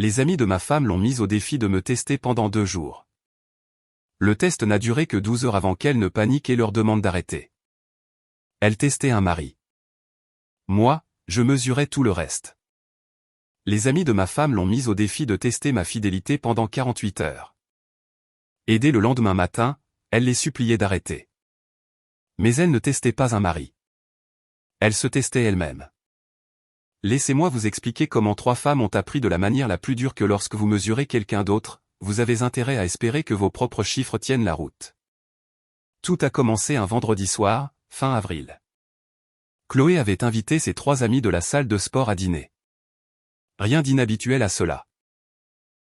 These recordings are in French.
Les amis de ma femme l'ont mise au défi de me tester pendant 2 jours. Le test n'a duré que 12 heures avant qu'elle ne panique et leur demande d'arrêter. Elle testait un mari. Moi, je mesurais tout le reste. Les amis de ma femme l'ont mise au défi de tester ma fidélité pendant 48 heures. Et dès le lendemain matin, elle les suppliait d'arrêter. Mais elle ne testait pas un mari. Elle se testait elle-même. Laissez-moi vous expliquer comment 3 femmes ont appris de la manière la plus dure que lorsque vous mesurez quelqu'un d'autre, vous avez intérêt à espérer que vos propres chiffres tiennent la route. Tout a commencé un vendredi soir, fin avril. Chloé avait invité ses 3 amis de la salle de sport à dîner. Rien d'inhabituel à cela.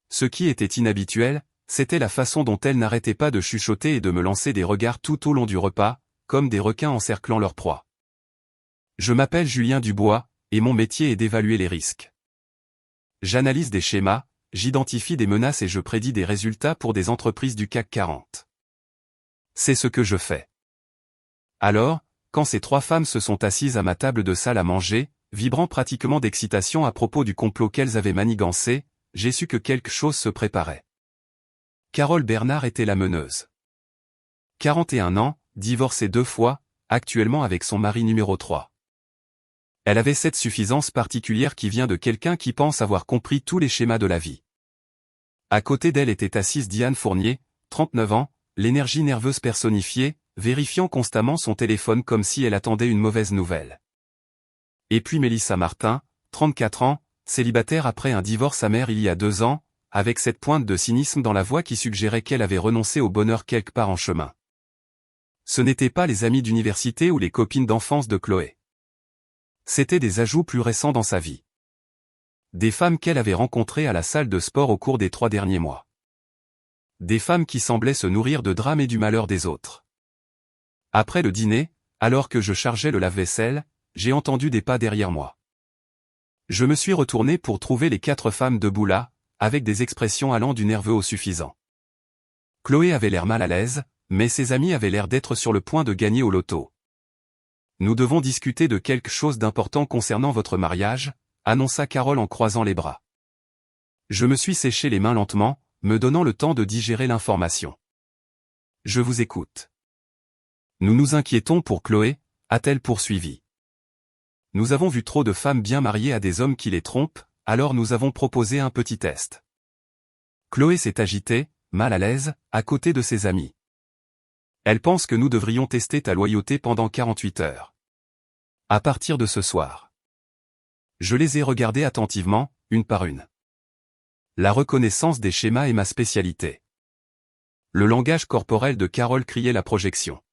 Ce qui était inhabituel, c'était la façon dont elle n'arrêtait pas de chuchoter et de me lancer des regards tout au long du repas, comme des requins encerclant leur proie. Je m'appelle Julien Dubois, et mon métier est d'évaluer les risques. J'analyse des schémas, j'identifie des menaces et je prédis des résultats pour des entreprises du CAC 40. C'est ce que je fais. Alors, quand ces 3 femmes se sont assises à ma table de salle à manger, vibrant pratiquement d'excitation à propos du complot qu'elles avaient manigancé, j'ai su que quelque chose se préparait. Carole Bernard était la meneuse. 41 ans, divorcée 2 fois, actuellement avec son mari numéro 3. Elle avait cette suffisance particulière qui vient de quelqu'un qui pense avoir compris tous les schémas de la vie. À côté d'elle était assise Diane Fournier, 39 ans, l'énergie nerveuse personnifiée, vérifiant constamment son téléphone comme si elle attendait une mauvaise nouvelle. Et puis Mélissa Martin, 34 ans, célibataire après un divorce amer il y a 2 ans, avec cette pointe de cynisme dans la voix qui suggérait qu'elle avait renoncé au bonheur quelque part en chemin. Ce n'étaient pas les amis d'université ou les copines d'enfance de Chloé. C'étaient des ajouts plus récents dans sa vie. Des femmes qu'elle avait rencontrées à la salle de sport au cours des 3 derniers mois. Des femmes qui semblaient se nourrir de drames et du malheur des autres. Après le dîner, alors que je chargeais le lave-vaisselle, j'ai entendu des pas derrière moi. Je me suis retourné pour trouver les 4 femmes debout là, avec des expressions allant du nerveux au suffisant. Chloé avait l'air mal à l'aise, mais ses amis avaient l'air d'être sur le point de gagner au loto. Nous devons discuter de quelque chose d'important concernant votre mariage, annonça Carole en croisant les bras. Je me suis séché les mains lentement, me donnant le temps de digérer l'information. Je vous écoute. Nous nous inquiétons pour Chloé, a-t-elle poursuivi. Nous avons vu trop de femmes bien mariées à des hommes qui les trompent, alors nous avons proposé un petit test. Chloé s'est agitée, mal à l'aise, à côté de ses amis. Elle pense que nous devrions tester ta loyauté pendant 48 heures. À partir de ce soir. Je les ai regardées attentivement, une par une. La reconnaissance des schémas est ma spécialité. Le langage corporel de Carole criait la projection.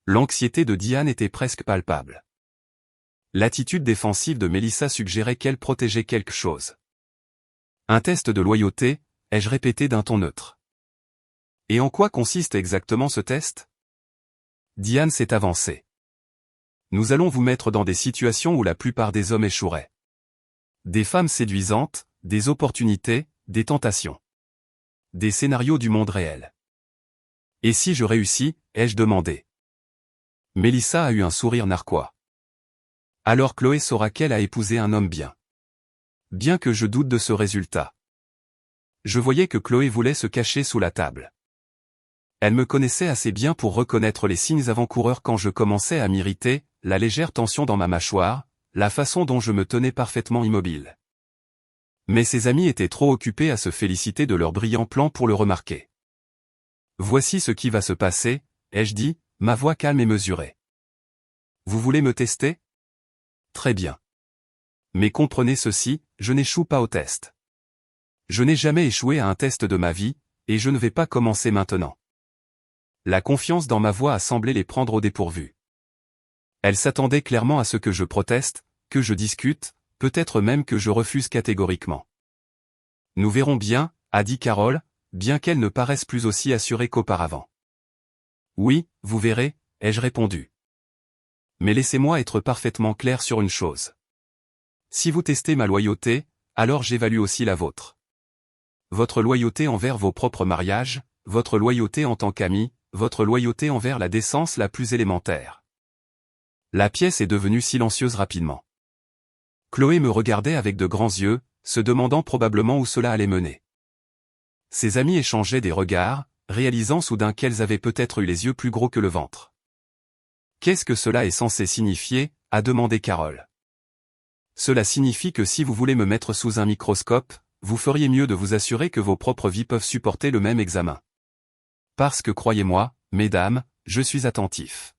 L'anxiété de Diane était presque palpable. L'attitude défensive de Mélissa suggérait qu'elle protégeait quelque chose. Un test de loyauté, ai-je répété d'un ton neutre. Et en quoi consiste exactement ce test? Diane s'est avancée. Nous allons vous mettre dans des situations où la plupart des hommes échoueraient. Des femmes séduisantes, des opportunités, des tentations. Des scénarios du monde réel. Et si je réussis, ai-je demandé. Mélissa a eu un sourire narquois. Alors Chloé saura qu'elle a épousé un homme bien. Bien que je doute de ce résultat. Je voyais que Chloé voulait se cacher sous la table. Elle me connaissait assez bien pour reconnaître les signes avant-coureurs quand je commençais à m'irriter, la légère tension dans ma mâchoire, la façon dont je me tenais parfaitement immobile. Mais ses amis étaient trop occupés à se féliciter de leur brillant plan pour le remarquer. Voici ce qui va se passer, ai-je dit, ma voix calme et mesurée. Vous voulez me tester? Très bien. Mais comprenez ceci, je n'échoue pas au test. Je n'ai jamais échoué à un test de ma vie, et je ne vais pas commencer maintenant. La confiance dans ma voix a semblé les prendre au dépourvu. Elles s'attendaient clairement à ce que je proteste, que je discute, peut-être même que je refuse catégoriquement. Nous verrons bien, a dit Carole, bien qu'elle ne paraisse plus aussi assurée qu'auparavant. Oui, vous verrez, ai-je répondu. Mais laissez-moi être parfaitement clair sur une chose. Si vous testez ma loyauté, alors j'évalue aussi la vôtre. Votre loyauté envers vos propres mariages, votre loyauté en tant qu'ami, votre loyauté envers la décence la plus élémentaire. La pièce est devenue silencieuse rapidement. Chloé me regardait avec de grands yeux, se demandant probablement où cela allait mener. Ses amis échangeaient des regards, réalisant soudain qu'elles avaient peut-être eu les yeux plus gros que le ventre. « Qu'est-ce que cela est censé signifier ?» a demandé Carole. « Cela signifie que si vous voulez me mettre sous un microscope, vous feriez mieux de vous assurer que vos propres vies peuvent supporter le même examen. Parce que croyez-moi, mesdames, je suis attentif.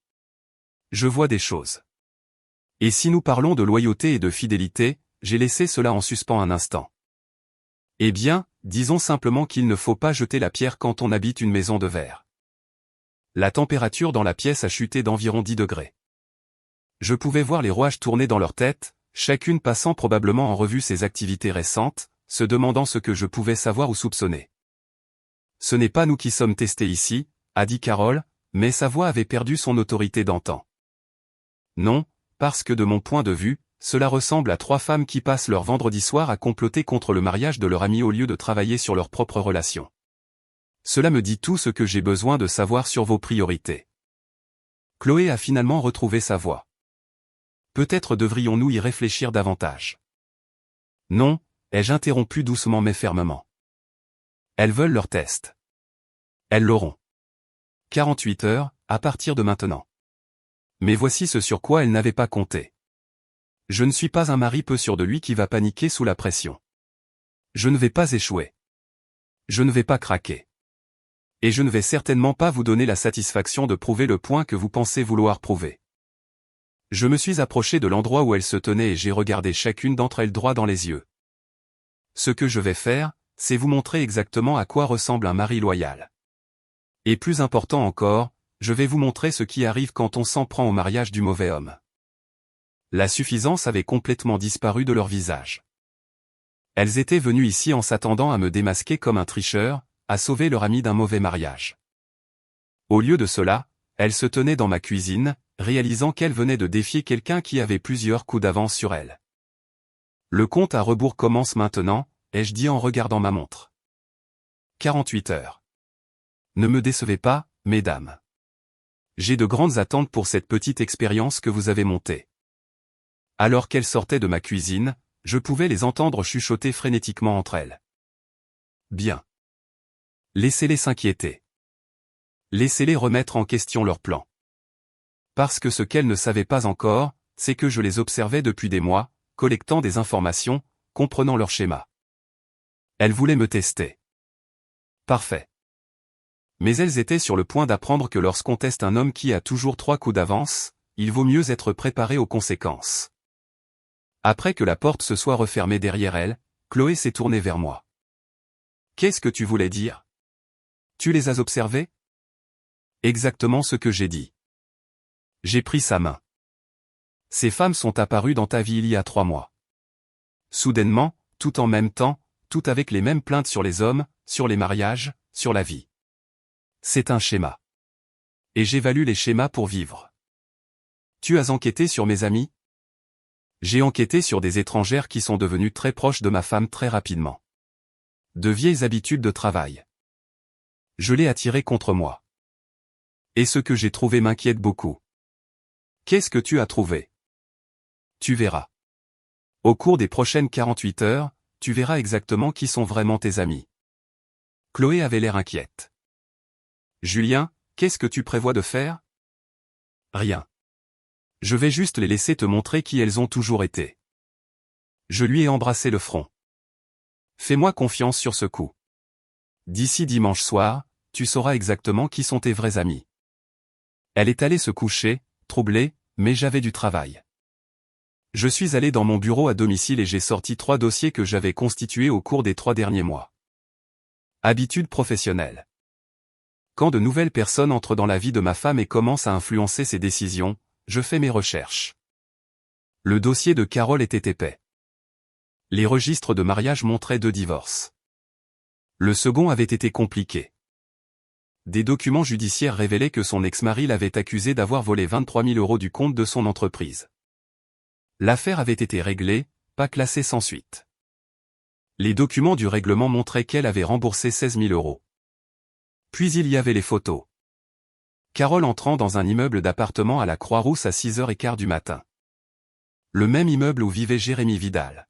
Je vois des choses. Et si nous parlons de loyauté et de fidélité, j'ai laissé cela en suspens un instant. Eh bien, disons simplement qu'il ne faut pas jeter la pierre quand on habite une maison de verre. La température dans la pièce a chuté d'environ 10 degrés. Je pouvais voir les rouages tourner dans leur tête, chacune passant probablement en revue ses activités récentes, se demandant ce que je pouvais savoir ou soupçonner. « Ce n'est pas nous qui sommes testés ici », a dit Carole, mais sa voix avait perdu son autorité d'antan. « Non, parce que de mon point de vue, cela ressemble à 3 femmes qui passent leur vendredi soir à comploter contre le mariage de leur ami au lieu de travailler sur leur propre relation. Cela me dit tout ce que j'ai besoin de savoir sur vos priorités. » Chloé a finalement retrouvé sa voix. « Peut-être devrions-nous y réfléchir davantage. »« Non, » ai-je interrompu doucement mais fermement. « Elles veulent leur test. Elles l'auront. 48 heures, à partir de maintenant. Mais voici ce sur quoi elles n'avaient pas compté. Je ne suis pas un mari peu sûr de lui qui va paniquer sous la pression. Je ne vais pas échouer. Je ne vais pas craquer. Et je ne vais certainement pas vous donner la satisfaction de prouver le point que vous pensez vouloir prouver. Je me suis approché de l'endroit où elles se tenaient et j'ai regardé chacune d'entre elles droit dans les yeux. Ce que je vais faire, c'est vous montrer exactement à quoi ressemble un mari loyal. Et plus important encore, je vais vous montrer ce qui arrive quand on s'en prend au mariage du mauvais homme. La suffisance avait complètement disparu de leur visage. Elles étaient venues ici en s'attendant à me démasquer comme un tricheur, à sauver leur ami d'un mauvais mariage. Au lieu de cela, elles se tenaient dans ma cuisine, réalisant qu'elles venaient de défier quelqu'un qui avait plusieurs coups d'avance sur elles. Le compte à rebours commence maintenant, ai-je dit en regardant ma montre. 48 heures. Ne me décevez pas, mesdames. J'ai de grandes attentes pour cette petite expérience que vous avez montée. Alors qu'elles sortaient de ma cuisine, je pouvais les entendre chuchoter frénétiquement entre elles. Bien. Laissez-les s'inquiéter. Laissez-les remettre en question leur plan. Parce que ce qu'elles ne savaient pas encore, c'est que je les observais depuis des mois, collectant des informations, comprenant leur schéma. Elles voulaient me tester. Parfait. Mais elles étaient sur le point d'apprendre que lorsqu'on teste un homme qui a toujours 3 coups d'avance, il vaut mieux être préparé aux conséquences. Après que la porte se soit refermée derrière elle, Chloé s'est tournée vers moi. « Qu'est-ce que tu voulais dire ? Tu les as observées ? » Exactement ce que j'ai dit. J'ai pris sa main. Ces femmes sont apparues dans ta vie il y a 3 mois. Soudainement, tout en même temps, tout avec les mêmes plaintes sur les hommes, sur les mariages, sur la vie. C'est un schéma. Et j'évalue les schémas pour vivre. Tu as enquêté sur mes amis ? J'ai enquêté sur des étrangères qui sont devenues très proches de ma femme très rapidement. De vieilles habitudes de travail. Je l'ai attiré contre moi. Et ce que j'ai trouvé m'inquiète beaucoup. Qu'est-ce que tu as trouvé ? Tu verras. Au cours des prochaines 48 heures, tu verras exactement qui sont vraiment tes amis. Chloé avait l'air inquiète. Julien, qu'est-ce que tu prévois de faire ? Rien. Je vais juste les laisser te montrer qui elles ont toujours été. Je lui ai embrassé le front. Fais-moi confiance sur ce coup. D'ici dimanche soir, tu sauras exactement qui sont tes vrais amis. Elle est allée se coucher, troublée, mais j'avais du travail. Je suis allé dans mon bureau à domicile et j'ai sorti 3 dossiers que j'avais constitués au cours des 3 derniers mois. Habitudes professionnelles. Quand de nouvelles personnes entrent dans la vie de ma femme et commencent à influencer ses décisions, je fais mes recherches. Le dossier de Carole était épais. Les registres de mariage montraient 2 divorces. Le second avait été compliqué. Des documents judiciaires révélaient que son ex-mari l'avait accusé d'avoir volé 23 000 € du compte de son entreprise. L'affaire avait été réglée, pas classée sans suite. Les documents du règlement montraient qu'elle avait remboursé 16 000 €. Puis il y avait les photos. Carole entrant dans un immeuble d'appartement à la Croix-Rousse à 6h15 du matin. Le même immeuble où vivait Jérémy Vidal.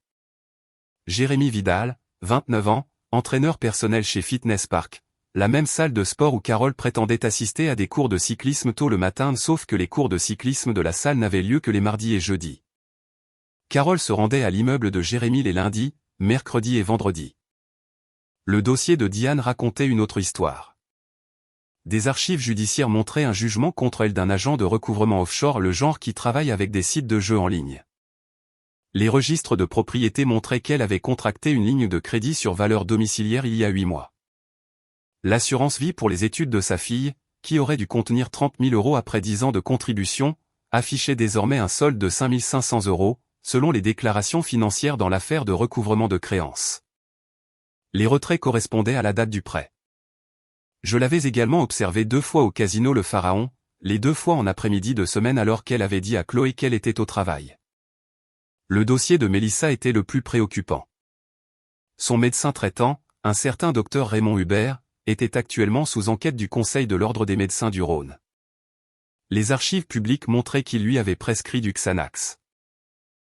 Jérémy Vidal, 29 ans, entraîneur personnel chez Fitness Park, la même salle de sport où Carole prétendait assister à des cours de cyclisme tôt le matin, sauf que les cours de cyclisme de la salle n'avaient lieu que les mardis et jeudis. Carole se rendait à l'immeuble de Jérémy les lundis, mercredis et vendredis. Le dossier de Diane racontait une autre histoire. Des archives judiciaires montraient un jugement contre elle d'un agent de recouvrement offshore, le genre qui travaille avec des sites de jeux en ligne. Les registres de propriété montraient qu'elle avait contracté une ligne de crédit sur valeur domiciliaire il y a 8 mois. L'assurance vie pour les études de sa fille, qui aurait dû contenir 30 000 € après 10 ans de contribution, affichait désormais un solde de 5 500 €, selon les déclarations financières dans l'affaire de recouvrement de créances. Les retraits correspondaient à la date du prêt. Je l'avais également observé 2 fois au casino Le Pharaon, les 2 fois en après-midi de semaine alors qu'elle avait dit à Chloé qu'elle était au travail. Le dossier de Mélissa était le plus préoccupant. Son médecin traitant, un certain docteur Raymond Hubert, était actuellement sous enquête du Conseil de l'Ordre des médecins du Rhône. Les archives publiques montraient qu'il lui avait prescrit du Xanax.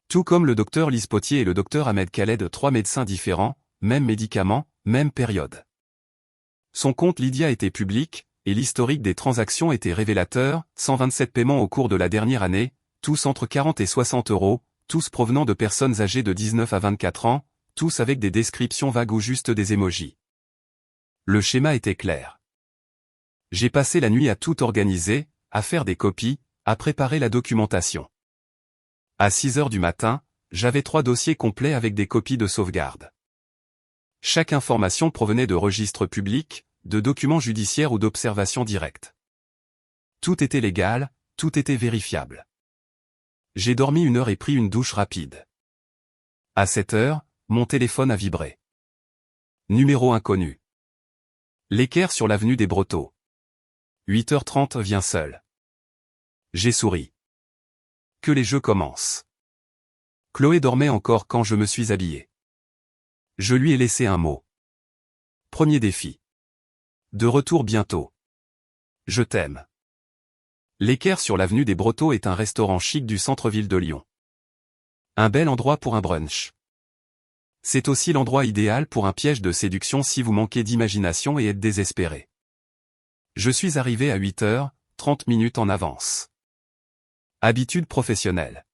Tout comme le docteur Lise Potier et le docteur Ahmed Khaled, 3 médecins différents, même médicament, même période. Son compte Lydia était public, et l'historique des transactions était révélateur, 127 paiements au cours de la dernière année, tous entre 40 et 60 €, tous provenant de personnes âgées de 19 à 24 ans, tous avec des descriptions vagues ou juste des émojis. Le schéma était clair. J'ai passé la nuit à tout organiser, à faire des copies, à préparer la documentation. À 6 heures du matin, j'avais 3 dossiers complets avec des copies de sauvegarde. Chaque information provenait de registres publics, de documents judiciaires ou d'observations directes. Tout était légal, tout était vérifiable. J'ai dormi 1 heure et pris une douche rapide. À 7 heures, mon téléphone a vibré. Numéro inconnu. L'équerre sur l'avenue des Brotteaux. 8h30 vient seul. J'ai souri. Que les jeux commencent. Chloé dormait encore quand je me suis habillé. Je lui ai laissé un mot. Premier défi. De retour bientôt. Je t'aime. L'équerre sur l'avenue des Brotteaux est un restaurant chic du centre-ville de Lyon. Un bel endroit pour un brunch. C'est aussi l'endroit idéal pour un piège de séduction si vous manquez d'imagination et êtes désespéré. Je suis arrivé à 8h30 en avance. Habitude professionnelle.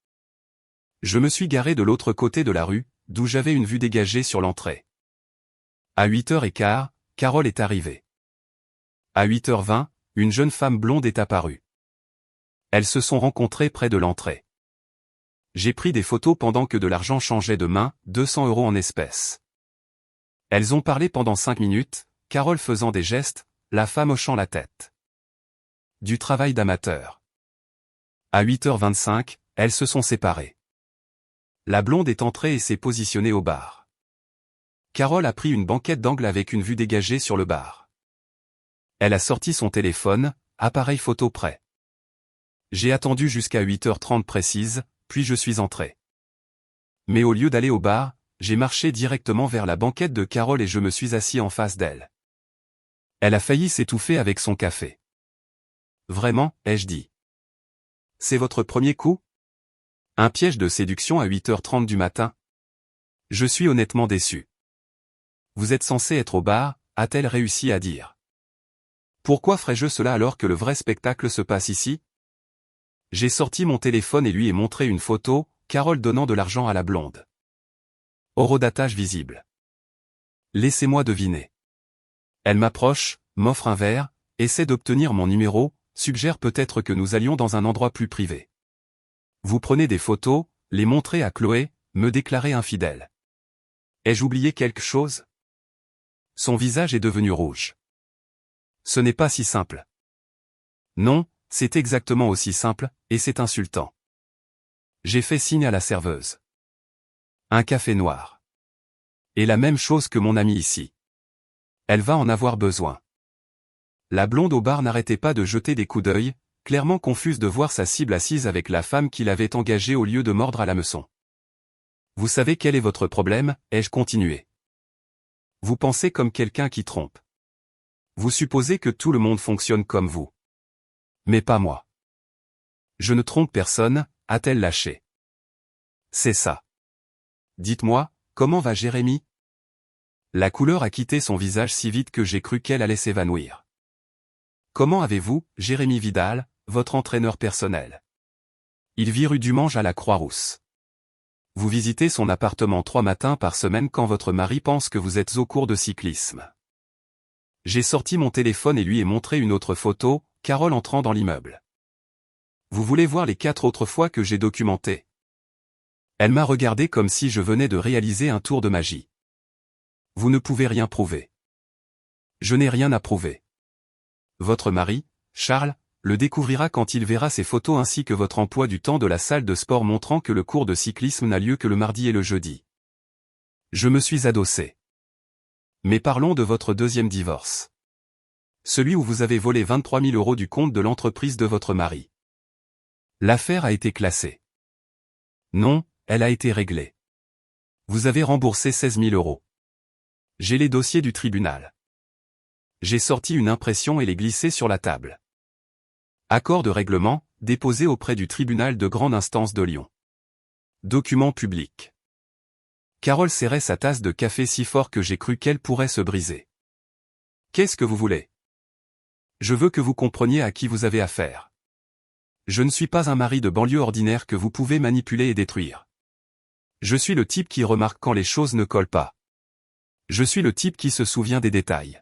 Je me suis garé de l'autre côté de la rue, d'où j'avais une vue dégagée sur l'entrée. À 8h15, Carole est arrivée. À 8h20, une jeune femme blonde est apparue. Elles se sont rencontrées près de l'entrée. J'ai pris des photos pendant que de l'argent changeait de main, 200 € en espèces. Elles ont parlé pendant 5 minutes, Carole faisant des gestes, la femme hochant la tête. Du travail d'amateur. À 8h25, elles se sont séparées. La blonde est entrée et s'est positionnée au bar. Carole a pris une banquette d'angle avec une vue dégagée sur le bar. Elle a sorti son téléphone, appareil photo prêt. J'ai attendu jusqu'à 8h30 précise, puis je suis entré. Mais au lieu d'aller au bar, j'ai marché directement vers la banquette de Carole et je me suis assis en face d'elle. Elle a failli s'étouffer avec son café. Vraiment, ai-je dit. C'est votre premier coup? Un piège de séduction à 8h30 du matin? Je suis honnêtement déçu. Vous êtes censé être au bar, a-t-elle réussi à dire. Pourquoi ferais-je cela alors que le vrai spectacle se passe ici? J'ai sorti mon téléphone et lui ai montré une photo, Carole donnant de l'argent à la blonde. Horodatage visible. Laissez-moi deviner. Elle m'approche, m'offre un verre, essaie d'obtenir mon numéro, suggère peut-être que nous allions dans un endroit plus privé. Vous prenez des photos, les montrez à Chloé, me déclarer infidèle. Ai-je oublié quelque chose? Son visage est devenu rouge. Ce n'est pas si simple. Non, c'est exactement aussi simple, et c'est insultant. J'ai fait signe à la serveuse. Un café noir. Et la même chose que mon amie ici. Elle va en avoir besoin. La blonde au bar n'arrêtait pas de jeter des coups d'œil, clairement confuse de voir sa cible assise avec la femme qui l'avait engagée au lieu de mordre à l'hameçon. Vous savez quel est votre problème, ai-je continué. Vous pensez comme quelqu'un qui trompe. Vous supposez que tout le monde fonctionne comme vous. Mais pas moi. Je ne trompe personne, a-t-elle lâché. C'est ça. Dites-moi, Comment va Jérémy? La couleur a quitté son visage si vite que j'ai cru qu'elle allait s'évanouir. Comment avez-vous, Jérémy Vidal, votre entraîneur personnel? Il vit rue du Mange à la Croix-Rousse. Vous visitez son appartement 3 matins par semaine quand votre mari pense que vous êtes au cours de cyclisme. J'ai sorti mon téléphone et lui ai montré une autre photo, Carole entrant dans l'immeuble. Vous voulez voir les 4 autres fois que j'ai documenté? Elle m'a regardé comme si je venais de réaliser un tour de magie. Vous ne pouvez rien prouver. Je n'ai rien à prouver. Votre mari, Charles, le découvrira quand il verra ces photos ainsi que votre emploi du temps de la salle de sport montrant que le cours de cyclisme n'a lieu que le mardi et le jeudi. Je me suis adossé. Mais parlons de votre deuxième divorce. Celui où vous avez volé 23 000 € du compte de l'entreprise de votre mari. L'affaire a été classée. Non, elle a été réglée. Vous avez remboursé 16 000 €. J'ai les dossiers du tribunal. J'ai sorti une impression et l'ai glissé sur la table. Accord de règlement, déposé auprès du tribunal de grande instance de Lyon. Document public. Carole serrait sa tasse de café si fort que j'ai cru qu'elle pourrait se briser. Qu'est-ce que vous voulez? Je veux que vous compreniez à qui vous avez affaire. Je ne suis pas un mari de banlieue ordinaire que vous pouvez manipuler et détruire. Je suis le type qui remarque quand les choses ne collent pas. Je suis le type qui se souvient des détails.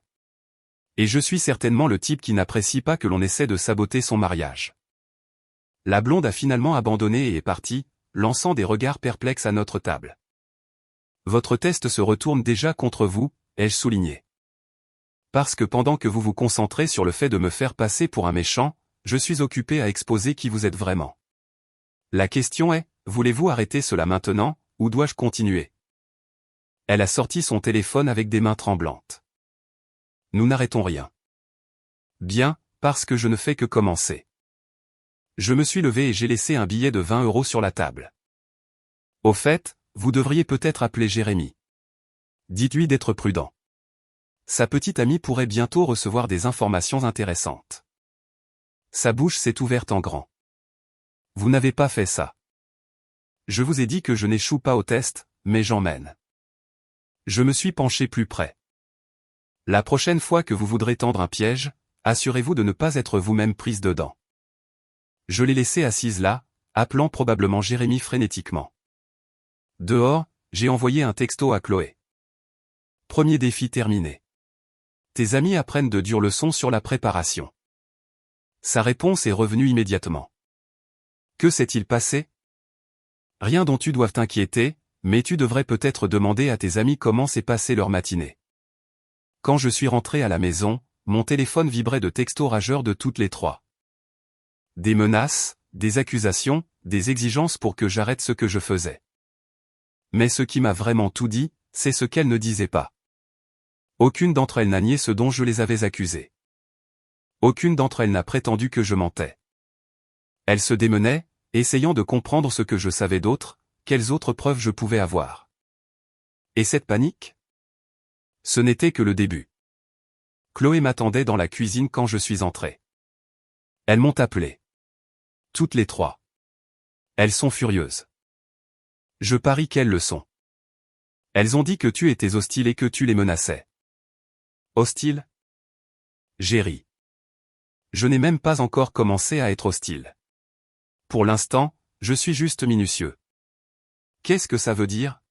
Et je suis certainement le type qui n'apprécie pas que l'on essaie de saboter son mariage. La blonde a finalement abandonné et est partie, lançant des regards perplexes à notre table. Votre test se retourne déjà contre vous, ai-je souligné. Parce que pendant que vous vous concentrez sur le fait de me faire passer pour un méchant, je suis occupé à exposer qui vous êtes vraiment. La question est, voulez-vous arrêter cela maintenant, ou dois-je continuer? Elle a sorti son téléphone avec des mains tremblantes. Nous n'arrêtons rien. Bien, parce que je ne fais que commencer. Je me suis levé et j'ai laissé un billet de 20 € sur la table. Au fait, vous devriez peut-être appeler Jérémy. Dites-lui d'être prudent. Sa petite amie pourrait bientôt recevoir des informations intéressantes. Sa bouche s'est ouverte en grand. Vous n'avez pas fait ça. Je vous ai dit que je n'échoue pas au test, mais j'emmène. Je me suis penché plus près. La prochaine fois que vous voudrez tendre un piège, assurez-vous de ne pas être vous-même prise dedans. Je l'ai laissée assise là, appelant probablement Jérémy frénétiquement. Dehors, j'ai envoyé un texto à Chloé. Premier défi terminé. Tes amis apprennent de dures leçons sur la préparation. Sa réponse est revenue immédiatement. Que s'est-il passé? Rien dont tu doives t'inquiéter, mais tu devrais peut-être demander à tes amis comment s'est passée leur matinée. Quand je suis rentré à la maison, mon téléphone vibrait de textos rageurs de toutes les trois. Des menaces, des accusations, des exigences pour que j'arrête ce que je faisais. Mais ce qui m'a vraiment tout dit, c'est ce qu'elles ne disaient pas. Aucune d'entre elles n'a nié ce dont je les avais accusées. Aucune d'entre elles n'a prétendu que je mentais. Elles se démenaient, essayant de comprendre ce que je savais d'autre, quelles autres preuves je pouvais avoir. Et cette panique? Ce n'était que le début. Chloé m'attendait dans la cuisine quand je suis entré. Elles m'ont appelé. Toutes les trois. Elles sont furieuses. Je parie qu'elles le sont. Elles ont dit que tu étais hostile et que tu les menaçais. Hostile? J'ai ri. Je n'ai même pas encore commencé à être hostile. Pour l'instant, je suis juste minutieux. Qu'est-ce que ça veut dire?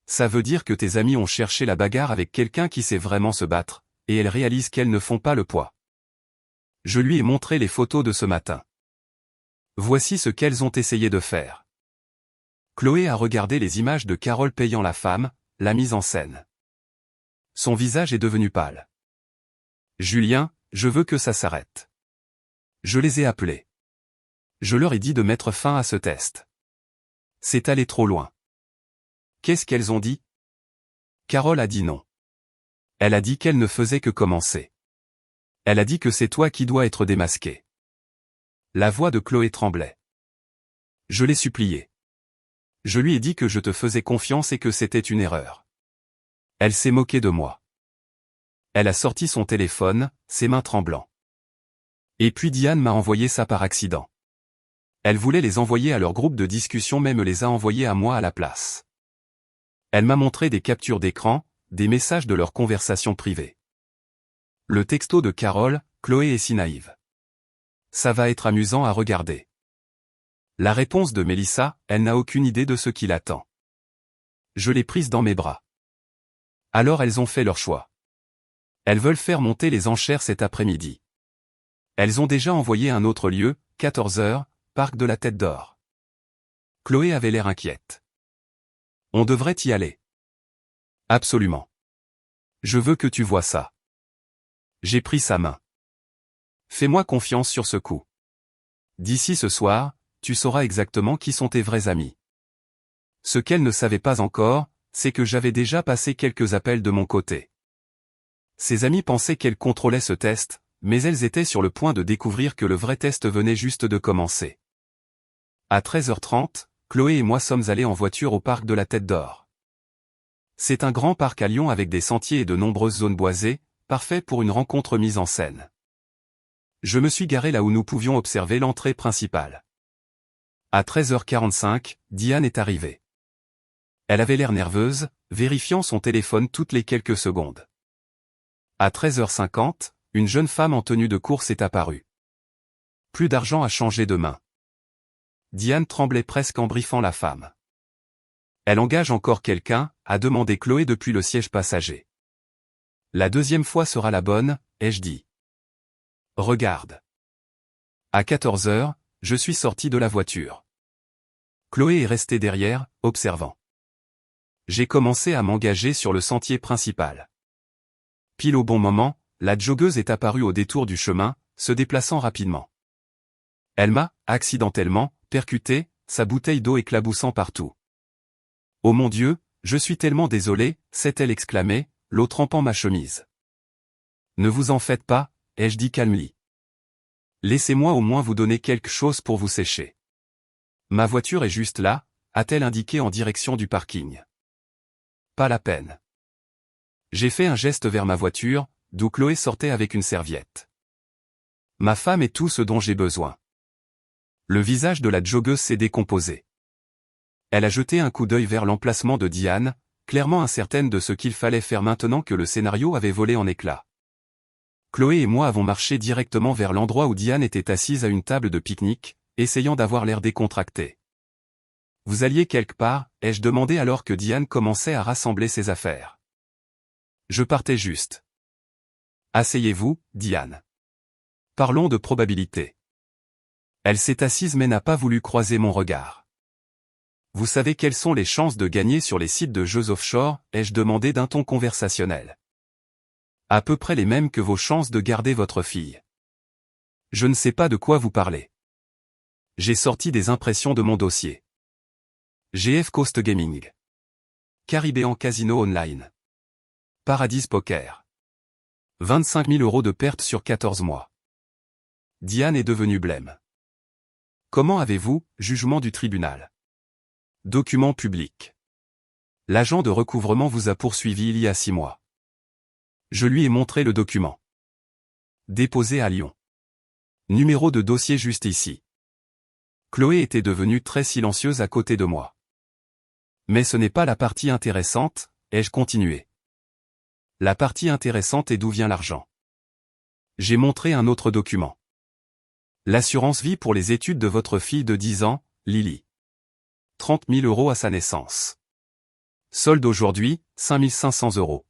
Ça veut dire que tes amis ont cherché la bagarre avec quelqu'un qui sait vraiment se battre, et elles réalisent qu'elles ne font pas le poids. Je lui ai montré les photos de ce matin. Voici ce qu'elles ont essayé de faire. Chloé a regardé les images de Carole payant la femme, la mise en scène. Son visage est devenu pâle. Julien, je veux que ça s'arrête. Je les ai appelés. Je leur ai dit de mettre fin à ce test. C'est allé trop loin. Qu'est-ce qu'elles ont dit? Carole a dit non. Elle a dit qu'elle ne faisait que commencer. Elle a dit que c'est toi qui dois être démasqué. La voix de Chloé tremblait. Je l'ai supplié. Je lui ai dit que je te faisais confiance et que c'était une erreur. Elle s'est moquée de moi. Elle a sorti son téléphone, ses mains tremblant. Et puis Diane m'a envoyé ça par accident. Elle voulait les envoyer à leur groupe de discussion mais me les a envoyés à moi à la place. Elle m'a montré des captures d'écran, des messages de leur conversation privée. Le texto de Carole, Chloé est si naïve. Ça va être amusant à regarder. La réponse de Mélissa, elle n'a aucune idée de ce qui l'attend. Je l'ai prise dans mes bras. Alors elles ont fait leur choix. Elles veulent faire monter les enchères cet après-midi. Elles ont déjà envoyé un autre lieu, 14h, parc de la Tête d'Or. Chloé avait l'air inquiète. On devrait y aller. Absolument. Je veux que tu vois ça. J'ai pris sa main. Fais-moi confiance sur ce coup. D'ici ce soir, tu sauras exactement qui sont tes vrais amis. Ce qu'elle ne savait pas encore, c'est que j'avais déjà passé quelques appels de mon côté. Ses amis pensaient qu'elle contrôlait ce test, mais elles étaient sur le point de découvrir que le vrai test venait juste de commencer. À 13h30, Chloé et moi sommes allés en voiture au parc de la Tête d'Or. C'est un grand parc à Lyon avec des sentiers et de nombreuses zones boisées, parfait pour une rencontre mise en scène. Je me suis garé là où nous pouvions observer l'entrée principale. À 13h45, Diane est arrivée. Elle avait l'air nerveuse, vérifiant son téléphone toutes les quelques secondes. À 13h50, une jeune femme en tenue de course est apparue. Plus d'argent a changé de main. Diane tremblait presque en briefant la femme. Elle engage encore quelqu'un, a demandé Chloé depuis le siège passager. La deuxième fois sera la bonne, ai-je dit. Regarde. À 14h, je suis sorti de la voiture. Chloé est restée derrière, observant. J'ai commencé à m'engager sur le sentier principal. Pile au bon moment, la joggeuse est apparue au détour du chemin, se déplaçant rapidement. Elle m'a, accidentellement, percuté, sa bouteille d'eau éclaboussant partout. « Oh mon Dieu, je suis tellement désolé », s'est-elle exclamée, l'eau trempant ma chemise. « Ne vous en faites pas », ai-je dit calmement. « Laissez-moi au moins vous donner quelque chose pour vous sécher. » « Ma voiture est juste là », a-t-elle indiqué en direction du parking. « Pas la peine. » J'ai fait un geste vers ma voiture, d'où Chloé sortait avec une serviette. « Ma femme est tout ce dont j'ai besoin. » Le visage de la joggeuse s'est décomposé. Elle a jeté un coup d'œil vers l'emplacement de Diane, clairement incertaine de ce qu'il fallait faire maintenant que le scénario avait volé en éclats. Chloé et moi avons marché directement vers l'endroit où Diane était assise à une table de pique-nique, essayant d'avoir l'air décontracté. « Vous alliez quelque part ?» ai-je demandé alors que Diane commençait à rassembler ses affaires. « Je partais juste. »« Asseyez-vous, Diane. Parlons de probabilité. » Elle s'est assise mais n'a pas voulu croiser mon regard. « Vous savez quelles sont les chances de gagner sur les sites de jeux offshore ?» ai-je demandé d'un ton conversationnel. « À peu près les mêmes que vos chances de garder votre fille. » Je ne sais pas de quoi vous parlez. J'ai sorti des impressions de mon dossier. GF Coast Gaming. Caribbean Casino Online. Paradise Poker. 25 000 € de pertes sur 14 mois. Diane est devenue blême. Comment avez-vous, jugement du tribunal? Document public. L'agent de recouvrement vous a poursuivi il y a 6 mois. Je lui ai montré le document. Déposé à Lyon. Numéro de dossier juste ici. Chloé était devenue très silencieuse à côté de moi. Mais ce n'est pas la partie intéressante, ai-je continué. La partie intéressante est d'où vient l'argent. J'ai montré un autre document. L'assurance vie pour les études de votre fille de 10 ans, Lily. 30 000 € à sa naissance. Solde aujourd'hui, 5 500 €.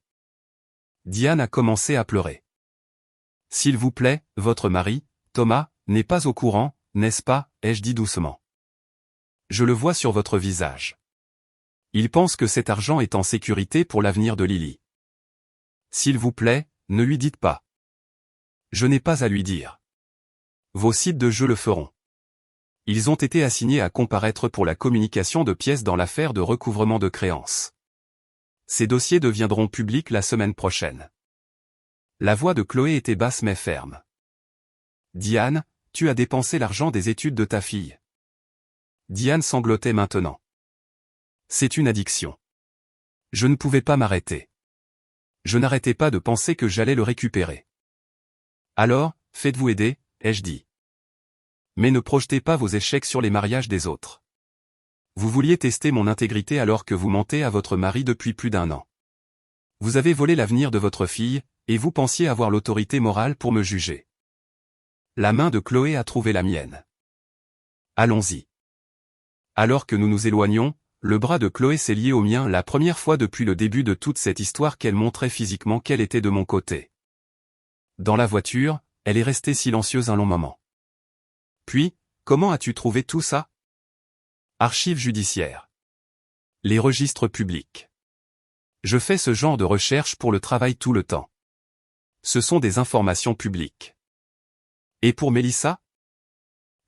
Diane a commencé à pleurer. S'il vous plaît, votre mari, Thomas, n'est pas au courant, n'est-ce pas, ai-je dit doucement. Je le vois sur votre visage. Il pense que cet argent est en sécurité pour l'avenir de Lily. S'il vous plaît, ne lui dites pas. Je n'ai pas à lui dire. Vos sites de jeux le feront. Ils ont été assignés à comparaître pour la communication de pièces dans l'affaire de recouvrement de créances. Ces dossiers deviendront publics la semaine prochaine. La voix de Chloé était basse mais ferme. Diane, tu as dépensé l'argent des études de ta fille. Diane sanglotait maintenant. C'est une addiction. Je ne pouvais pas m'arrêter. Je n'arrêtais pas de penser que j'allais le récupérer. Alors, faites-vous aider, ai-je dit. Mais ne projetez pas vos échecs sur les mariages des autres. Vous vouliez tester mon intégrité alors que vous mentez à votre mari depuis plus d'1 an. Vous avez volé l'avenir de votre fille, et vous pensiez avoir l'autorité morale pour me juger. La main de Chloé a trouvé la mienne. Allons-y. Alors que nous nous éloignons, le bras de Chloé s'est lié au mien la première fois depuis le début de toute cette histoire qu'elle montrait physiquement qu'elle était de mon côté. Dans la voiture, elle est restée silencieuse un long moment. Puis, comment as-tu trouvé tout ça? Archives judiciaires. Les registres publics. Je fais ce genre de recherche pour le travail tout le temps. Ce sont des informations publiques. Et pour Mélissa?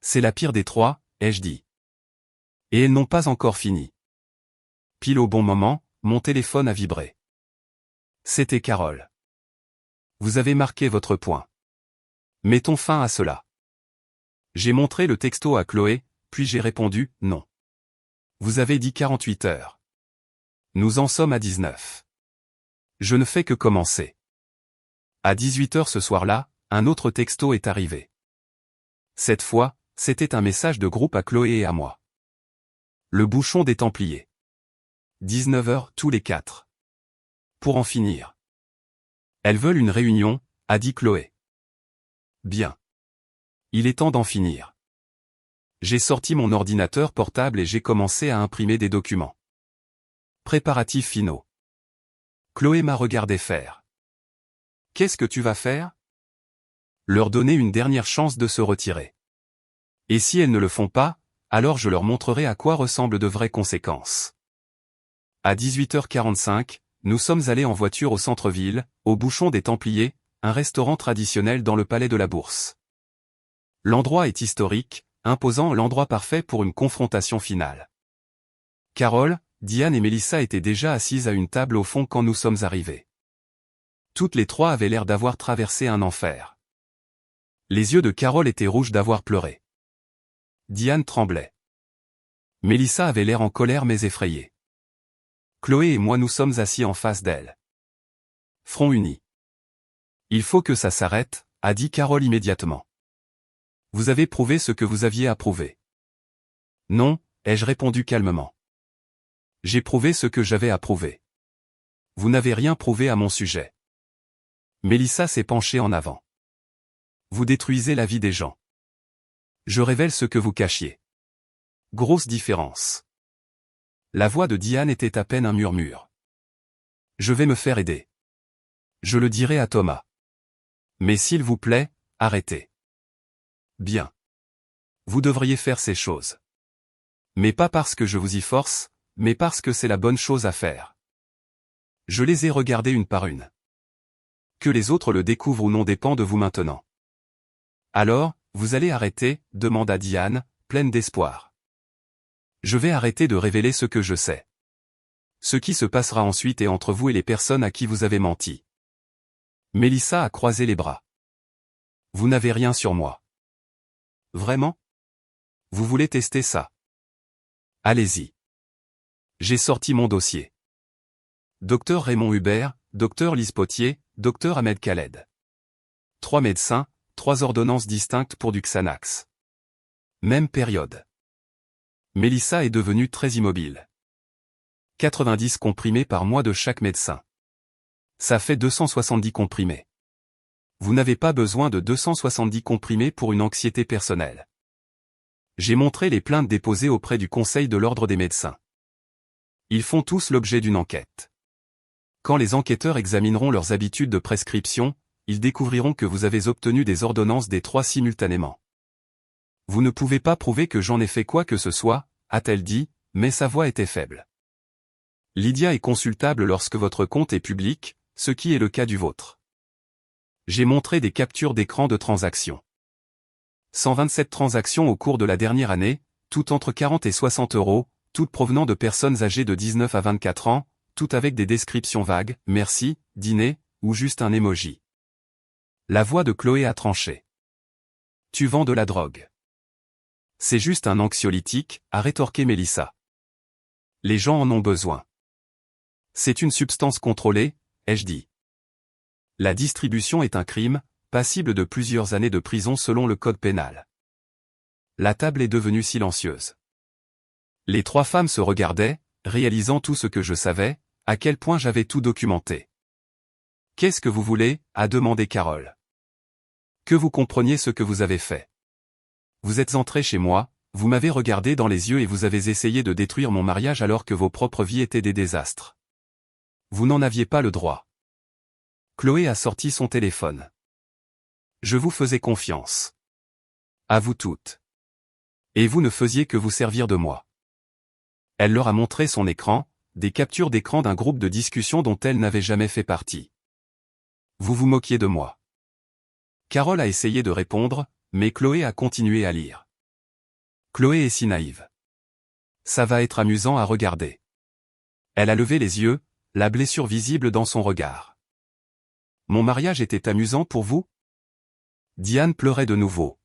C'est la pire des trois, ai-je dit. Et elles n'ont pas encore fini. Pile au bon moment, mon téléphone a vibré. C'était Carole. Vous avez marqué votre point. Mettons fin à cela. J'ai montré le texto à Chloé, puis j'ai répondu « non ». Vous avez dit 48 heures. Nous en sommes à 19. Je ne fais que commencer. À 18 heures ce soir-là, un autre texto est arrivé. Cette fois, c'était un message de groupe à Chloé et à moi. Le bouchon des Templiers. 19 heures tous les 4. Pour en finir. Elles veulent une réunion, a dit Chloé. Bien. Il est temps d'en finir. J'ai sorti mon ordinateur portable et j'ai commencé à imprimer des documents. Préparatifs finaux. Chloé m'a regardé faire. Qu'est-ce que tu vas faire? Leur donner une dernière chance de se retirer. Et si elles ne le font pas, alors je leur montrerai à quoi ressemblent de vraies conséquences. À 18h45, nous sommes allés en voiture au centre-ville, au Bouchon des Templiers, un restaurant traditionnel dans le Palais de la Bourse. L'endroit est historique, imposant l'endroit parfait pour une confrontation finale. Carole, Diane et Mélissa étaient déjà assises à une table au fond quand nous sommes arrivés. Toutes les trois avaient l'air d'avoir traversé un enfer. Les yeux de Carole étaient rouges d'avoir pleuré. Diane tremblait. Mélissa avait l'air en colère mais effrayée. Chloé et moi nous sommes assis en face d'elle. Front uni. Il faut que ça s'arrête, a dit Carole immédiatement. Vous avez prouvé ce que vous aviez à prouver. Non, ai-je répondu calmement. J'ai prouvé ce que j'avais à prouver. Vous n'avez rien prouvé à mon sujet. Mélissa s'est penchée en avant. Vous détruisez la vie des gens. Je révèle ce que vous cachiez. Grosse différence. La voix de Diane était à peine un murmure. Je vais me faire aider. Je le dirai à Thomas. Mais s'il vous plaît, arrêtez. Bien. Vous devriez faire ces choses. Mais pas parce que je vous y force, mais parce que c'est la bonne chose à faire. Je les ai regardées une par une. Que les autres le découvrent ou non dépend de vous maintenant. Alors, vous allez arrêter, demanda Diane, pleine d'espoir. Je vais arrêter de révéler ce que je sais. Ce qui se passera ensuite est entre vous et les personnes à qui vous avez menti. Mélissa a croisé les bras. Vous n'avez rien sur moi. Vraiment? Vous voulez tester ça? Allez-y. J'ai sorti mon dossier. Docteur Raymond Hubert, Docteur Lise Potier, Docteur Ahmed Khaled. 3 médecins, 3 ordonnances distinctes pour du Xanax. Même période. Mélissa est devenue très immobile. 90 comprimés par mois de chaque médecin. Ça fait 270 comprimés. Vous n'avez pas besoin de 270 comprimés pour une anxiété personnelle. J'ai montré les plaintes déposées auprès du Conseil de l'Ordre des médecins. Ils font tous l'objet d'une enquête. Quand les enquêteurs examineront leurs habitudes de prescription, ils découvriront que vous avez obtenu des ordonnances des 3 simultanément. Vous ne pouvez pas prouver que j'en ai fait quoi que ce soit, a-t-elle dit, mais sa voix était faible. Lydia est consultable lorsque votre compte est public, ce qui est le cas du vôtre. J'ai montré des captures d'écran de transactions. 127 transactions au cours de la dernière année, toutes entre 40 et 60 euros, toutes provenant de personnes âgées de 19 à 24 ans, toutes avec des descriptions vagues, merci, dîner, ou juste un emoji. La voix de Chloé a tranché. Tu vends de la drogue. C'est juste un anxiolytique, a rétorqué Mélissa. Les gens en ont besoin. C'est une substance contrôlée, ai-je dit. La distribution est un crime, passible de plusieurs années de prison selon le code pénal. La table est devenue silencieuse. Les trois femmes se regardaient, réalisant tout ce que je savais, à quel point j'avais tout documenté. « Qu'est-ce que vous voulez ?» a demandé Carole. « Que vous compreniez ce que vous avez fait. Vous êtes entré chez moi, vous m'avez regardé dans les yeux et vous avez essayé de détruire mon mariage alors que vos propres vies étaient des désastres. Vous n'en aviez pas le droit. » Chloé a sorti son téléphone. « Je vous faisais confiance. À vous toutes. Et vous ne faisiez que vous servir de moi. » Elle leur a montré son écran, des captures d'écran d'un groupe de discussion dont elle n'avait jamais fait partie. Vous vous moquiez de moi. Carole a essayé de répondre, mais Chloé a continué à lire. Chloé est si naïve. Ça va être amusant à regarder. Elle a levé les yeux, la blessure visible dans son regard. Mon mariage était amusant pour vous? Diane pleurait de nouveau.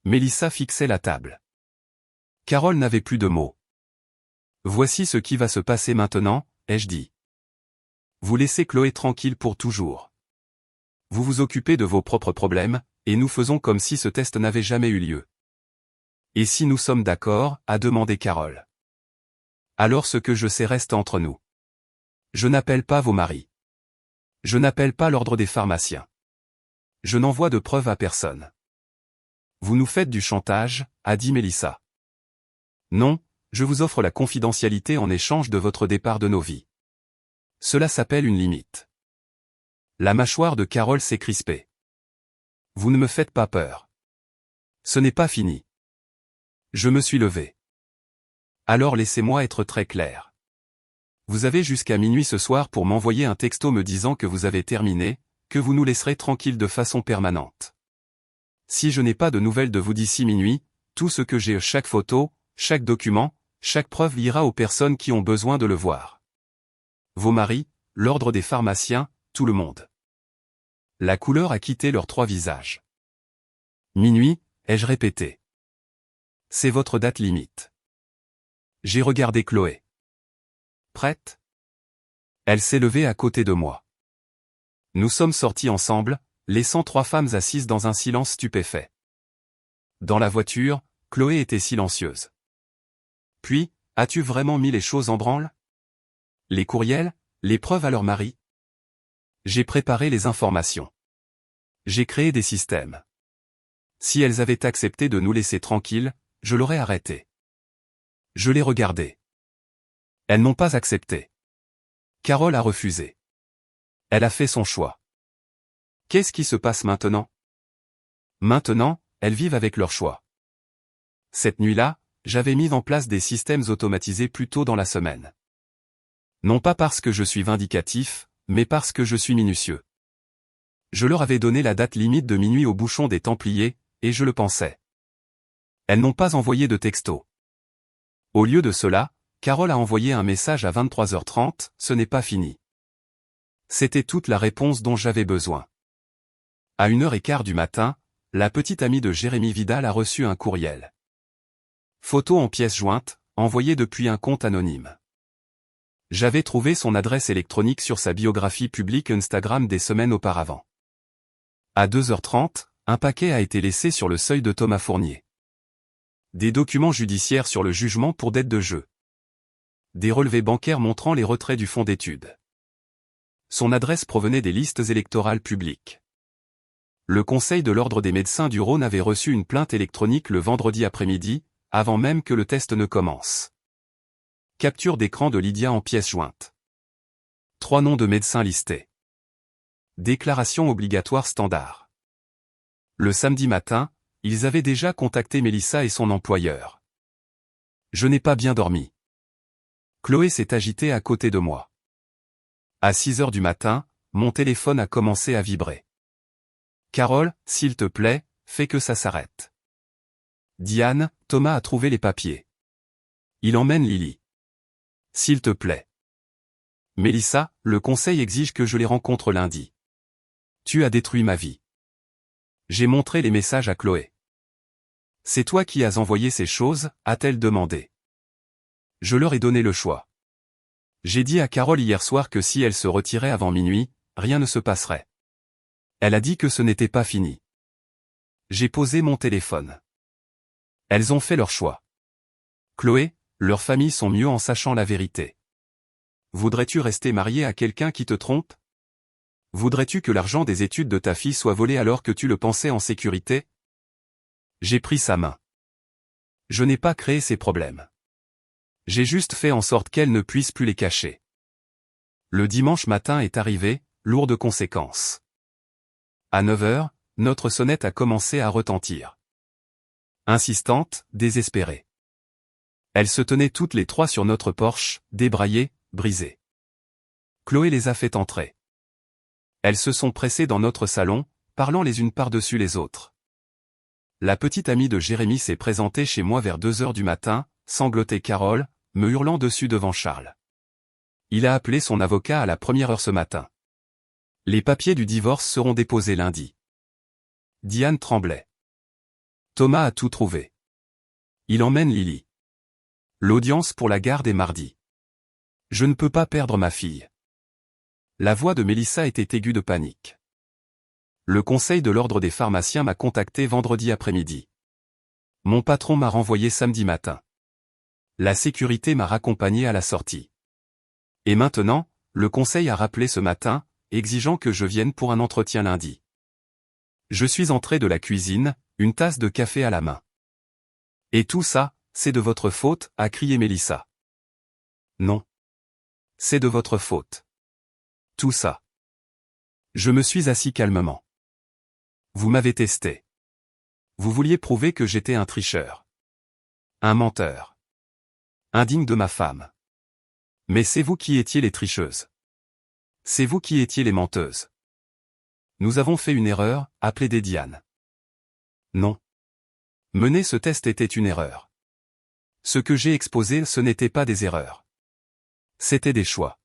Mélissa fixait la table. Carole n'avait plus de mots. Voici ce qui va se passer maintenant, ai-je dit. Vous laissez Chloé tranquille pour toujours. Vous vous occupez de vos propres problèmes, et nous faisons comme si ce test n'avait jamais eu lieu. Et si nous sommes d'accord, a demandé Carole. Alors ce que je sais reste entre nous. Je n'appelle pas vos maris. Je n'appelle pas l'ordre des pharmaciens. Je n'envoie de preuves à personne. Vous nous faites du chantage, a dit Mélissa. Non, je vous offre la confidentialité en échange de votre départ de nos vies. Cela s'appelle une limite. La mâchoire de Carole s'est crispée. Vous ne me faites pas peur. Ce n'est pas fini. Je me suis levé. Alors laissez-moi être très clair. Vous avez jusqu'à minuit ce soir pour m'envoyer un texto me disant que vous avez terminé, que vous nous laisserez tranquilles de façon permanente. Si je n'ai pas de nouvelles de vous d'ici minuit, tout ce que j'ai, chaque photo, chaque document, chaque preuve ira aux personnes qui ont besoin de le voir. Vos maris, l'ordre des pharmaciens, tout le monde. La couleur a quitté leurs trois visages. Minuit, ai-je répété. C'est votre date limite. J'ai regardé Chloé. Prête? Elle s'est levée à côté de moi. Nous sommes sortis ensemble, laissant trois femmes assises dans un silence stupéfait. Dans la voiture, Chloé était silencieuse. Puis, as-tu vraiment mis les choses en branle? Les courriels, les preuves à leur mari? J'ai préparé les informations. J'ai créé des systèmes. Si elles avaient accepté de nous laisser tranquilles, je l'aurais arrêté. Je l'ai regardé. Elles n'ont pas accepté. Carole a refusé. Elle a fait son choix. Qu'est-ce qui se passe maintenant? Maintenant, elles vivent avec leur choix. Cette nuit-là, j'avais mis en place des systèmes automatisés plus tôt dans la semaine. Non pas parce que je suis vindicatif, mais parce que je suis minutieux. Je leur avais donné la date limite de minuit au bouchon des Templiers, et je le pensais. Elles n'ont pas envoyé de texto. Au lieu de cela, Carole a envoyé un message à 23h30, ce n'est pas fini. C'était toute la réponse dont j'avais besoin. À 1h15 du matin, la petite amie de Jérémy Vidal a reçu un courriel. Photo en pièce jointe, envoyée depuis un compte anonyme. J'avais trouvé son adresse électronique sur sa biographie publique Instagram des semaines auparavant. À 2h30, un paquet a été laissé sur le seuil de Thomas Fournier. Des documents judiciaires sur le jugement pour dette de jeu. Des relevés bancaires montrant les retraits du fonds d'études. Son adresse provenait des listes électorales publiques. Le Conseil de l'Ordre des médecins du Rhône avait reçu une plainte électronique le vendredi après-midi, avant même que le test ne commence. Capture d'écran de Lydia en pièce jointe. 3 noms de médecins listés. Déclaration obligatoire standard. Le samedi matin, ils avaient déjà contacté Mélissa et son employeur. Je n'ai pas bien dormi. Chloé s'est agitée à côté de moi. À 6h du matin, mon téléphone a commencé à vibrer. Carole, s'il te plaît, fais que ça s'arrête. Diane, Thomas a trouvé les papiers. Il emmène Lily. S'il te plaît. Mélissa, le conseil exige que je les rencontre lundi. Tu as détruit ma vie. J'ai montré les messages à Chloé. C'est toi qui as envoyé ces choses, a-t-elle demandé. Je leur ai donné le choix. J'ai dit à Carole hier soir que si elle se retirait avant minuit, rien ne se passerait. Elle a dit que ce n'était pas fini. J'ai posé mon téléphone. Elles ont fait leur choix. Chloé, leurs familles sont mieux en sachant la vérité. Voudrais-tu rester marié à quelqu'un qui te trompe? Voudrais-tu que l'argent des études de ta fille soit volé alors que tu le pensais en sécurité? J'ai pris sa main. Je n'ai pas créé ces problèmes. J'ai juste fait en sorte qu'elle ne puisse plus les cacher. Le dimanche matin est arrivé, lourd de conséquences. À 9 heures, notre sonnette a commencé à retentir. Insistante, désespérée. Elles se tenaient toutes les trois sur notre porche, débraillées, brisées. Chloé les a fait entrer. Elles se sont pressées dans notre salon, parlant les unes par-dessus les autres. La petite amie de Jérémy s'est présentée chez moi vers 2 heures du matin, sanglotait Carole, me hurlant dessus devant Charles. Il a appelé son avocat à la première heure ce matin. Les papiers du divorce seront déposés lundi. Diane tremblait. Thomas a tout trouvé. Il emmène Lily. L'audience pour la garde est mardi. Je ne peux pas perdre ma fille. La voix de Mélissa était aiguë de panique. Le conseil de l'ordre des pharmaciens m'a contacté vendredi après-midi. Mon patron m'a renvoyé samedi matin. La sécurité m'a raccompagné à la sortie. Et maintenant, le conseil a rappelé ce matin, exigeant que je vienne pour un entretien lundi. Je suis entré de la cuisine, une tasse de café à la main. Et tout ça, c'est de votre faute, a crié Mélissa. Non. C'est de votre faute. Tout ça. Je me suis assis calmement. Vous m'avez testé. Vous vouliez prouver que j'étais un tricheur. Un menteur. Indigne de ma femme. Mais c'est vous qui étiez les tricheuses. C'est vous qui étiez les menteuses. Nous avons fait une erreur, a plaidé Diane. Non. Mener ce test était une erreur. Ce que j'ai exposé, ce n'était pas des erreurs. C'était des choix.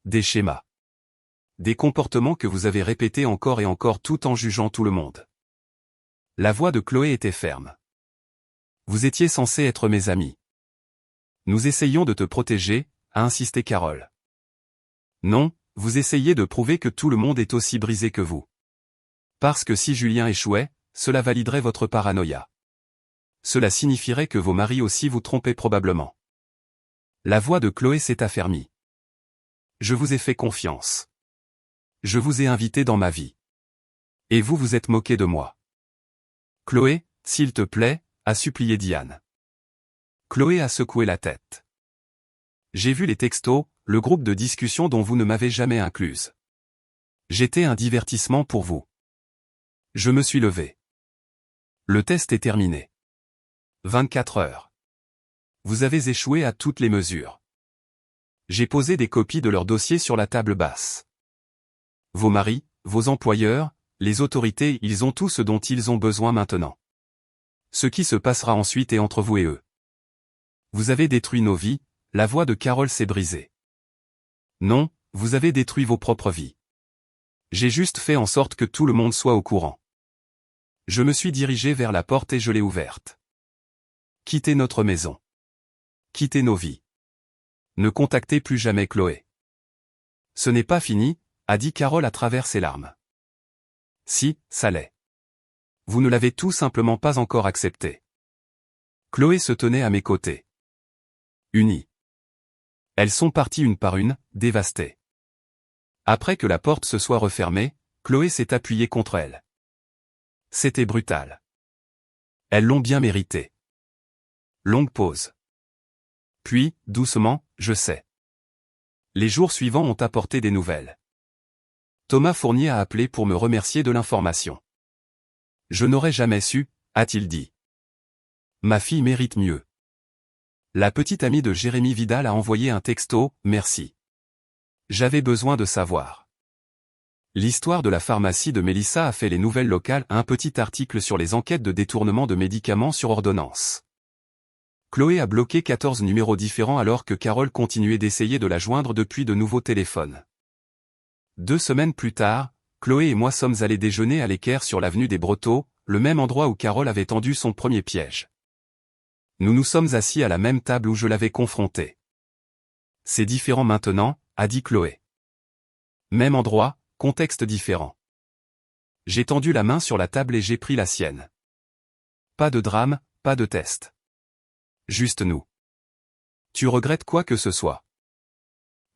Des schémas. Des comportements que vous avez répétés encore et encore tout en jugeant tout le monde. La voix de Chloé était ferme. Vous étiez censés être mes amis. Nous essayons de te protéger, a insisté Carole. Non, vous essayez de prouver que tout le monde est aussi brisé que vous. Parce que si Julien échouait, cela validerait votre paranoïa. Cela signifierait que vos maris aussi vous trompaient probablement. La voix de Chloé s'est affermie. Je vous ai fait confiance. Je vous ai invité dans ma vie. Et vous vous êtes moqué de moi. Chloé, s'il te plaît, a supplié Diane. Chloé a secoué la tête. J'ai vu les textos, le groupe de discussion dont vous ne m'avez jamais incluse. J'étais un divertissement pour vous. Je me suis levé. Le test est terminé. 24 heures. Vous avez échoué à toutes les mesures. J'ai posé des copies de leur dossier sur la table basse. Vos maris, vos employeurs, les autorités, ils ont tout ce dont ils ont besoin maintenant. Ce qui se passera ensuite est entre vous et eux. Vous avez détruit nos vies, la voix de Carole s'est brisée. Non, vous avez détruit vos propres vies. J'ai juste fait en sorte que tout le monde soit au courant. Je me suis dirigé vers la porte et je l'ai ouverte. Quittez notre maison. Quittez nos vies. Ne contactez plus jamais Chloé. Ce n'est pas fini, a dit Carole à travers ses larmes. Si, ça l'est. Vous ne l'avez tout simplement pas encore accepté. Chloé se tenait à mes côtés. Unies. Elles sont parties une par une, dévastées. Après que la porte se soit refermée, Chloé s'est appuyée contre elle. C'était brutal. Elles l'ont bien mérité. Longue pause. Puis, doucement, je sais. Les jours suivants ont apporté des nouvelles. Thomas Fournier a appelé pour me remercier de l'information. Je n'aurais jamais su, a-t-il dit. Ma fille mérite mieux. La petite amie de Jérémy Vidal a envoyé un texto, merci. J'avais besoin de savoir. L'histoire de la pharmacie de Mélissa a fait les nouvelles locales, un petit article sur les enquêtes de détournement de médicaments sur ordonnance. Chloé a bloqué 14 numéros différents alors que Carole continuait d'essayer de la joindre depuis de nouveaux téléphones. 2 semaines plus tard, Chloé et moi sommes allés déjeuner à l'équerre sur l'avenue des Brotteaux, le même endroit où Carole avait tendu son premier piège. Nous nous sommes assis à la même table où je l'avais confrontée. C'est différent maintenant, a dit Chloé. Même endroit, contexte différent. J'ai tendu la main sur la table et j'ai pris la sienne. Pas de drame, pas de test. Juste nous. Tu regrettes quoi que ce soit?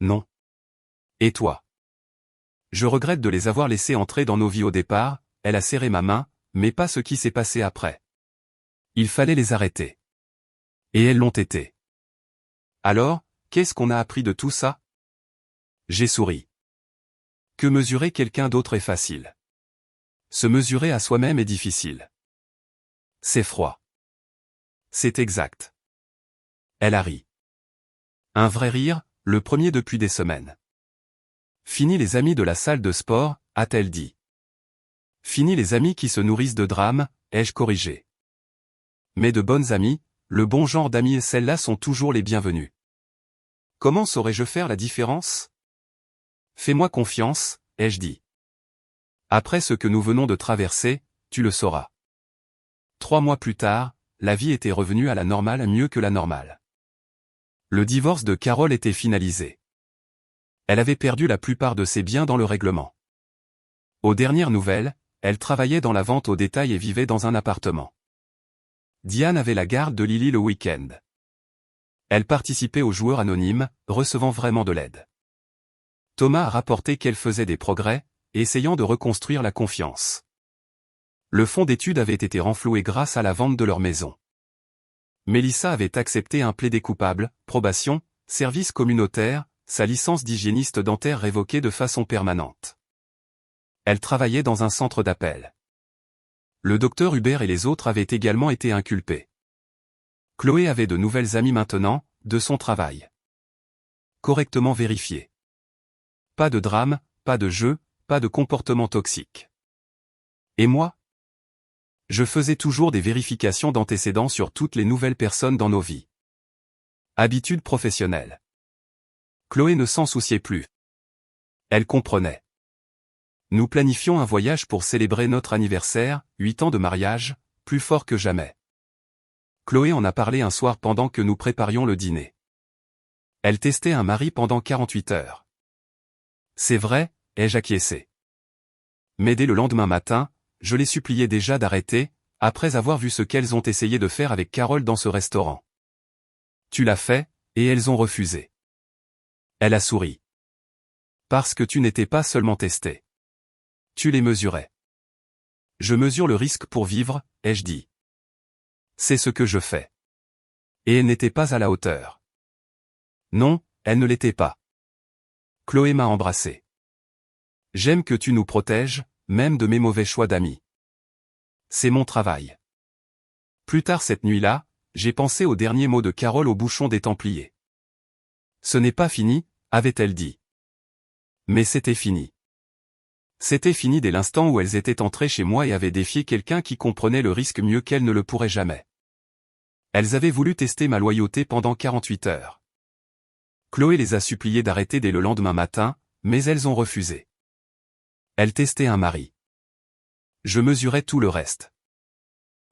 Non. Et toi? Je regrette de les avoir laissés entrer dans nos vies au départ, elle a serré ma main, mais pas ce qui s'est passé après. Il fallait les arrêter. Et elles l'ont été. Alors, qu'est-ce qu'on a appris de tout ça? J'ai souri. Que mesurer quelqu'un d'autre est facile. Se mesurer à soi-même est difficile. C'est froid. C'est exact. Elle a ri. Un vrai rire, le premier depuis des semaines. Fini les amis de la salle de sport, a-t-elle dit. Fini les amis qui se nourrissent de drames, ai-je corrigé. Mais de bonnes amies, le bon genre d'amis et celles-là sont toujours les bienvenus. Comment saurais-je faire la différence? Fais-moi confiance, ai-je dit. Après ce que nous venons de traverser, tu le sauras. 3 mois plus tard, la vie était revenue à la normale mieux que la normale. Le divorce de Carole était finalisé. Elle avait perdu la plupart de ses biens dans le règlement. Aux dernières nouvelles, elle travaillait dans la vente au détail et vivait dans un appartement. Diane avait la garde de Lily le week-end. Elle participait aux joueurs anonymes, recevant vraiment de l'aide. Thomas a rapporté qu'elle faisait des progrès, essayant de reconstruire la confiance. Le fonds d'études avait été renfloué grâce à la vente de leur maison. Mélissa avait accepté un plaidé coupable, probation, service communautaire, sa licence d'hygiéniste dentaire révoquée de façon permanente. Elle travaillait dans un centre d'appel. Le docteur Hubert et les autres avaient également été inculpés. Chloé avait de nouvelles amies maintenant, de son travail. Correctement vérifié. Pas de drame, pas de jeu, pas de comportement toxique. Et moi? Je faisais toujours des vérifications d'antécédents sur toutes les nouvelles personnes dans nos vies. Habitude professionnelle. Chloé ne s'en souciait plus. Elle comprenait. Nous planifions un voyage pour célébrer notre anniversaire, 8 ans de mariage, plus fort que jamais. Chloé en a parlé un soir pendant que nous préparions le dîner. Elle testait un mari pendant 48 heures. C'est vrai, ai-je acquiescé. Mais dès le lendemain matin, je les suppliais déjà d'arrêter, après avoir vu ce qu'elles ont essayé de faire avec Carole dans ce restaurant. Tu l'as fait, et elles ont refusé. Elle a souri. Parce que tu n'étais pas seulement testé. Tu les mesurais. Je mesure le risque pour vivre, ai-je dit. C'est ce que je fais. Et elle n'était pas à la hauteur. Non, elle ne l'était pas. Chloé m'a embrassé. J'aime que tu nous protèges, même de mes mauvais choix d'amis. C'est mon travail. Plus tard cette nuit-là, j'ai pensé aux derniers mots de Carole au bouchon des Templiers. Ce n'est pas fini, avait-elle dit. Mais c'était fini. C'était fini dès l'instant où elles étaient entrées chez moi et avaient défié quelqu'un qui comprenait le risque mieux qu'elles ne le pourraient jamais. Elles avaient voulu tester ma loyauté pendant 48 heures. Chloé les a suppliées d'arrêter dès le lendemain matin, mais elles ont refusé. Elles testaient un mari. Je mesurais tout le reste.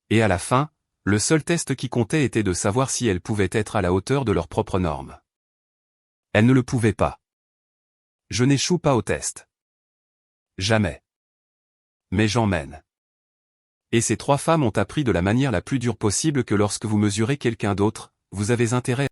Et à la fin, le seul test qui comptait était de savoir si elles pouvaient être à la hauteur de leurs propres normes. Elles ne le pouvaient pas. Je n'échoue pas au test. Jamais. Mais j'emmène. Et ces 3 femmes ont appris de la manière la plus dure possible que lorsque vous mesurez quelqu'un d'autre, vous avez intérêt